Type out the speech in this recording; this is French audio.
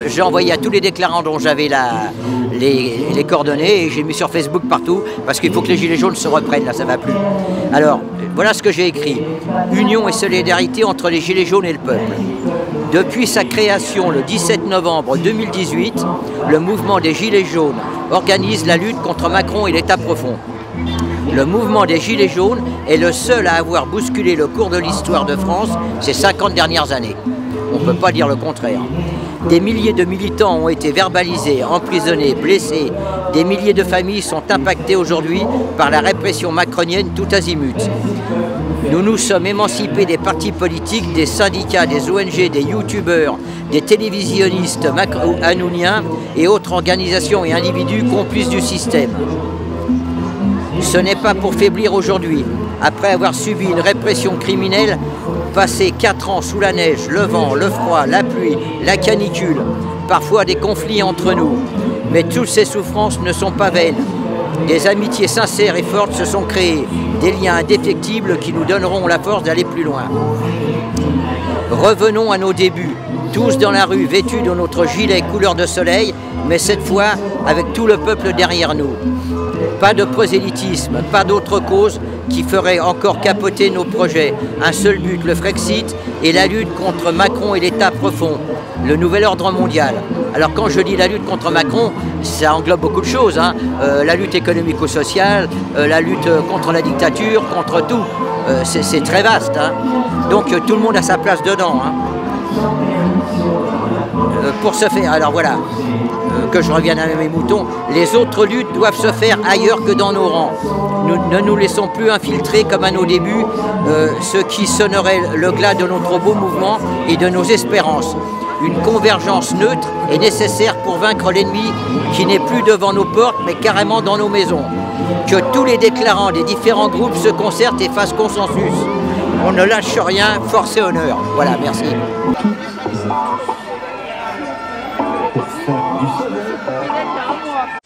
j'ai envoyé à tous les déclarants dont j'avais les coordonnées et j'ai mis sur Facebook partout parce qu'il faut que les Gilets jaunes se reprennent, là ça va plus. Alors, voilà ce que j'ai écrit. Union et solidarité entre les Gilets jaunes et le peuple. Depuis sa création le 17 novembre 2018, le mouvement des Gilets jaunes organise la lutte contre Macron et l'État profond. Le mouvement des Gilets jaunes est le seul à avoir bousculé le cours de l'histoire de France ces 50 dernières années. On ne peut pas dire le contraire. Des milliers de militants ont été verbalisés, emprisonnés, blessés. Des milliers de familles sont impactées aujourd'hui par la répression macronienne tout azimut. Nous nous sommes émancipés des partis politiques, des syndicats, des ONG, des youtubeurs, des télévisionnistes anouniens et autres organisations et individus complices du système. Ce n'est pas pour faiblir aujourd'hui, après avoir subi une répression criminelle, passé 4 ans sous la neige, le vent, le froid, la pluie, la canicule, parfois des conflits entre nous. Mais toutes ces souffrances ne sont pas vaines. Des amitiés sincères et fortes se sont créées, des liens indéfectibles qui nous donneront la force d'aller plus loin. Revenons à nos débuts, tous dans la rue, vêtus de notre gilet couleur de soleil, mais cette fois avec tout le peuple derrière nous. Pas de prosélytisme, pas d'autre cause qui ferait encore capoter nos projets. Un seul but, le Frexit et la lutte contre Macron et l'État profond, le nouvel ordre mondial. Alors quand je dis la lutte contre Macron, ça englobe beaucoup de choses, hein. La lutte économico-sociale, la lutte contre la dictature, contre tout. C'est très vaste, hein. Donc tout le monde a sa place dedans, hein. Pour ce faire, alors voilà, que je revienne à mes moutons, les autres luttes doivent se faire ailleurs que dans nos rangs. Nous ne nous laissons plus infiltrer comme à nos débuts, ce qui sonnerait le glas de notre beau mouvement et de nos espérances. Une convergence neutre est nécessaire pour vaincre l'ennemi qui n'est plus devant nos portes mais carrément dans nos maisons. Que tous les déclarants des différents groupes se concertent et fassent consensus. On ne lâche rien, force et honneur. Voilà, merci. Pour faire du